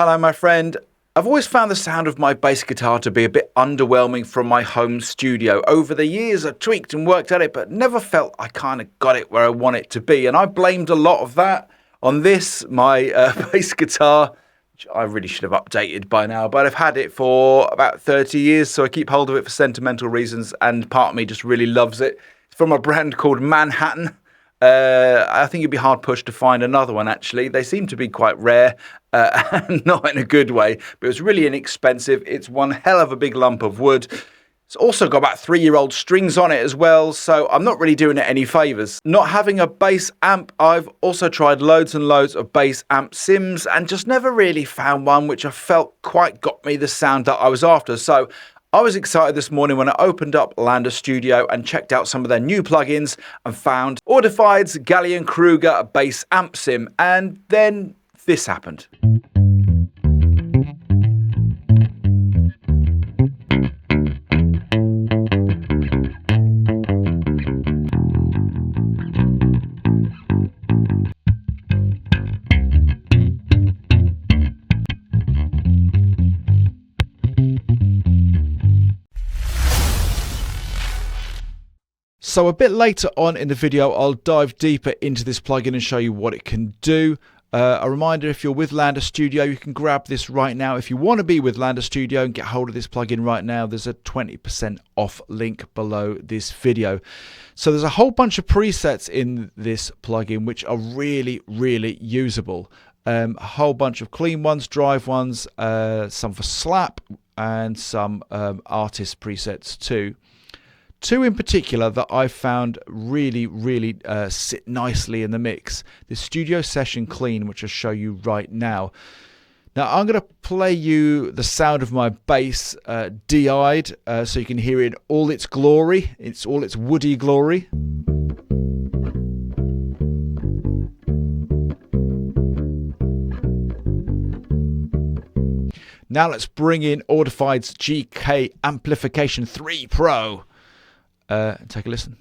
Hello, my friend. I've always found the sound of my bass guitar to be a bit underwhelming from my home studio. Over the years, I tweaked and worked at it, but never felt I kind of got it where I want it to be. And I blamed a lot of that on this, my bass guitar, which I really should have updated by now, but I've had it for about 30 years, so I keep hold of it for sentimental reasons, and part of me just really loves it. It's from a brand called Manhattan. I think you'd be hard pushed to find another one, actually. They seem to be quite rare, and not in a good way, but it's really inexpensive. It's one hell of a big lump of wood. It's also got about 3-year-old strings on it as well, so I'm not really doing it any favours. Not having a bass amp, I've also tried loads and loads of bass amp sims and just never really found one which I felt quite got me the sound that I was after. So I was excited this morning when I opened up Lander Studio and checked out some of their new plugins and found Audified's Gallien-Kruger bass amp sim, and then this happened. So a bit later on in the video, I'll dive deeper into this plugin and show you what it can do. A reminder, if you're with Lander Studio, you can grab this right now. If you want to be with Lander Studio and get hold of this plugin right now, there's a 20% off link below this video. So there's a whole bunch of presets in this plugin which are really, really usable. A whole bunch of clean ones, drive ones, some for slap, and some artist presets too. Two in particular that I found really sit nicely in the mix. The Studio Session Clean, which I'll show you right now. Now I'm going to play you the sound of my bass DI'd so you can hear it in all its glory. It's all its woody glory. Now let's bring in Audified's GK Amplification 3 Pro. Take a listen.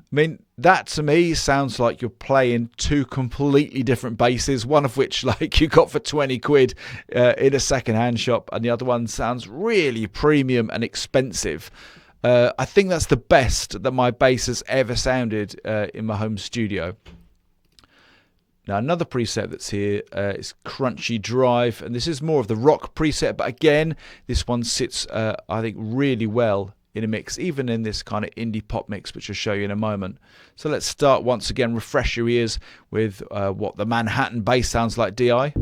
I mean, that to me sounds like you're playing two completely different basses, one of which like you got for 20 quid in a second-hand shop, and the other one sounds really premium and expensive. I think that's the best that my bass has ever sounded in my home studio. Now another preset that's here is Crunchy Drive, and this is more of the rock preset, but again this one sits I think really well in a mix, even in this kind of indie pop mix, which I'll show you in a moment. So let's start once again, refresh your ears with what the Manhattan bass sounds like DI.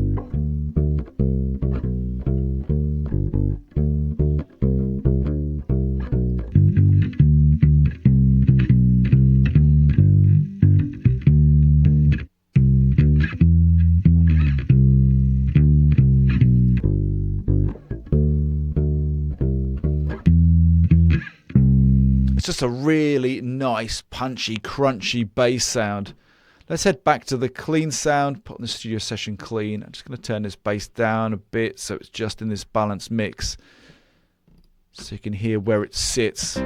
It's just a really nice, punchy, crunchy bass sound. Let's head back to the clean sound, put on the Studio Session Clean. I'm just going to turn this bass down a bit so it's just in this balanced mix, so you can hear where it sits.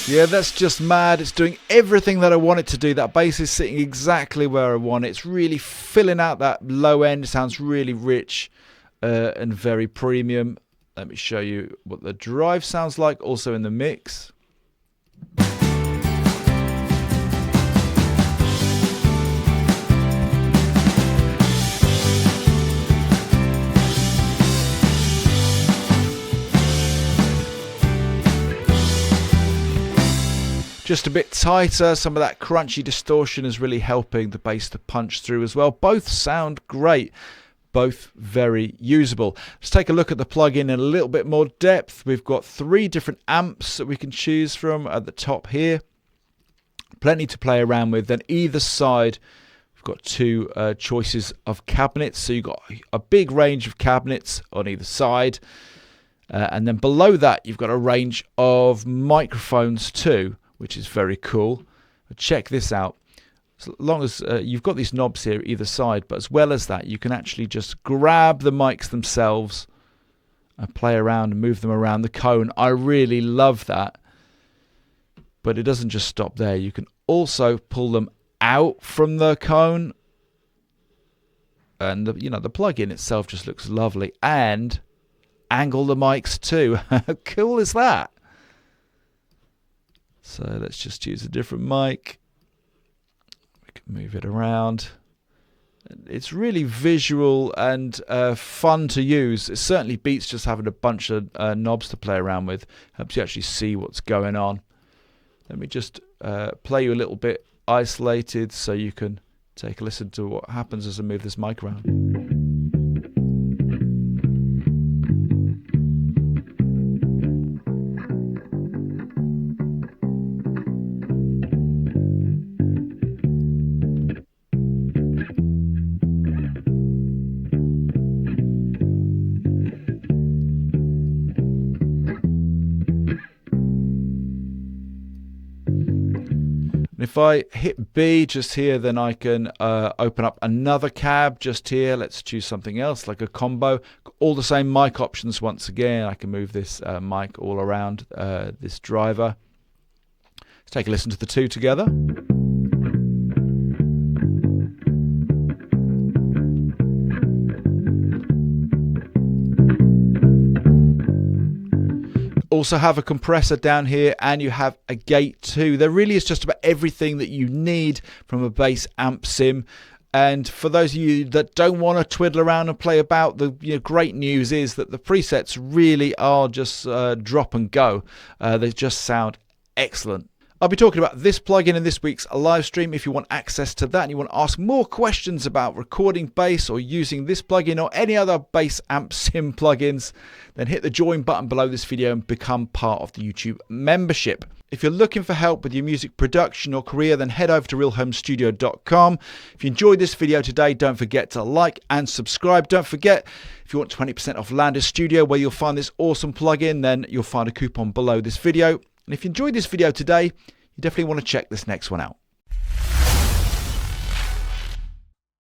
Yeah, that's just mad. It's doing everything that I want it to do. That bass is sitting exactly where I want it. It's really filling out that low end. It sounds really rich and very premium. Let me show you what the drive sounds like also in the mix. just a bit tighter. Some of that crunchy distortion is really helping the bass to punch through as well. Both sound great. Both very usable. Let's take a look at the plugin in a little bit more depth. We've got 3 different amps that we can choose from at the top here. Plenty to play around with. Then either side, we've got 2 choices of cabinets. So you've got a big range of cabinets on either side. And then below that, you've got a range of microphones too, which is very cool. Check this out. As long as you've got these knobs here either side, but as well as that, you can actually just grab the mics themselves and play around and move them around the cone. I really love that. But it doesn't just stop there. You can also pull them out from the cone. And the plug-in itself just looks lovely. And angle the mics too. How cool is that? So let's just use a different mic. Move it around. It's really visual and fun to use. It certainly beats just having a bunch of knobs to play around with. Helps you actually see what's going on. Let me just play you a little bit isolated so you can take a listen to what happens as I move this mic around. If I hit B just here, then I can open up another cab just here. Let's choose something else like a combo. All the same mic options once again. I can move this mic all around this driver. Let's take a listen to the 2 together. Also have a compressor down here, and you have a gate too. There really is just about everything that you need from a bass amp sim. And for those of you that don't want to twiddle around and play about, the great news is that the presets really are just drop and go. They just sound excellent. I'll be talking about this plugin in this week's live stream. If you want access to that and you want to ask more questions about recording bass or using this plugin or any other bass amp sim plugins, then hit the join button below this video and become part of the YouTube membership. If you're looking for help with your music production or career, then head over to realhomestudio.com. If you enjoyed this video today, don't forget to like and subscribe. Don't forget, if you want 20% off Landis Studio, where you'll find this awesome plugin, then you'll find a coupon below this video. And if you enjoyed this video today, you definitely want to check this next one out.